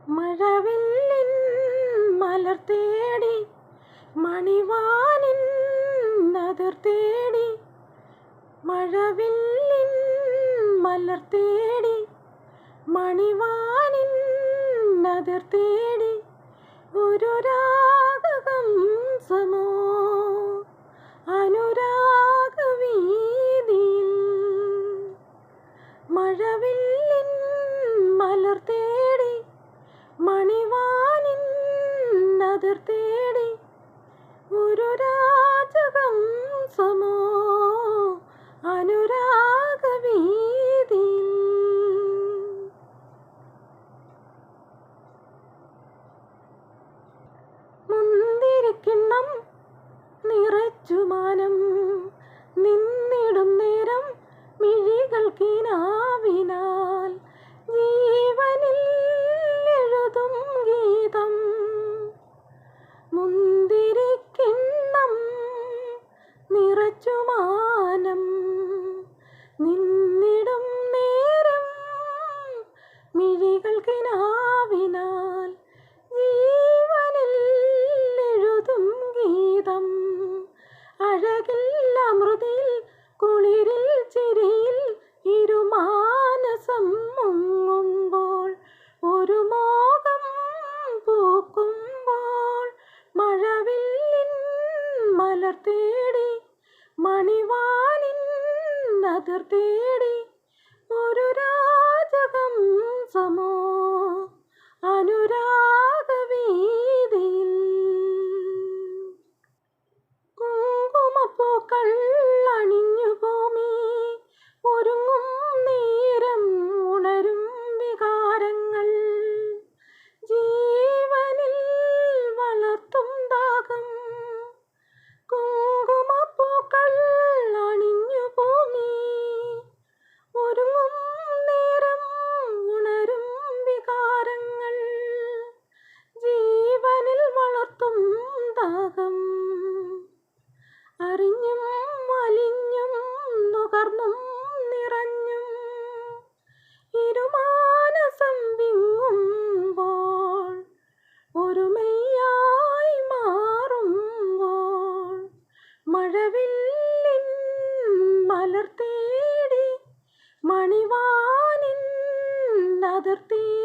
മഴവില്ലിൻ മലർ തേടി മണിവാനിൻ അതിർ തേടി മഴവില്ലിൻ മലർ തേടി മണിവാനിൻ അതിർ തേടി ഒരു രാഗഹംസമോ അനുരാഗവീതിയിൽ മഴവില്ലിൻ മലർ തേടി മണിവാനിൻ അതിർ തേടി ഒരു രാജഹംസമോ അനുരാഗവീതിയിൽ മുന്തിരിക്കിണ്ണം നിറച്ചു മാനം നിന്നിടും നേരം മിഴികൾ കിനാവിനാൽ ജീവനിൽ എഴുതും ഗീതം മുന്തിരിക്കിണ്ണം നിറച്ചു മാനം നിന്നിടും നേരം മിഴികൾ കിനാവിനാൽ ജീവനിൽ എഴുതും ഗീതം അഴകിൽ അമൃതിൽ കുളിരിൽ ചിരിയിൽ ഇരുമാനസം മുങ്ങുമ്പോൾ ഒരു മോഹം പൂക്കുമ്പോൾ മഴവില്ലിൻ മലർ തേടി മണിവാനിൻ അതിർ തേടി ഒരു രാജഹംസമോ അനുരാഗവീതിയിൽ കുങ്കുമപ്പൂക്കൾ അണിഞ്ഞു ഭൂമി ഒരുങ്ങും നേരം ഉണരും വികാരങ്ങൾ ജീവനിൽ വളർത്തും ദാഹം കുങ്കുമപ്പൂക്കൾ അണിഞ്ഞു ഭൂമി ഒരുങ്ങും നേരം ഉണരും വികാരങ്ങൾ ജീവനിൽ വളർത്തും ദാഹം അറിഞ്ഞും അലിഞ്ഞും നുകർന്നും നിറഞ്ഞും ഇരുമാനസം വിങ്ങുമ്പോൾ ഒരുമയായി മാറുമ്പോൾ മഴവില്ലിൻ മലർ തേടി മണിവാനിൻ അതിർ തേടി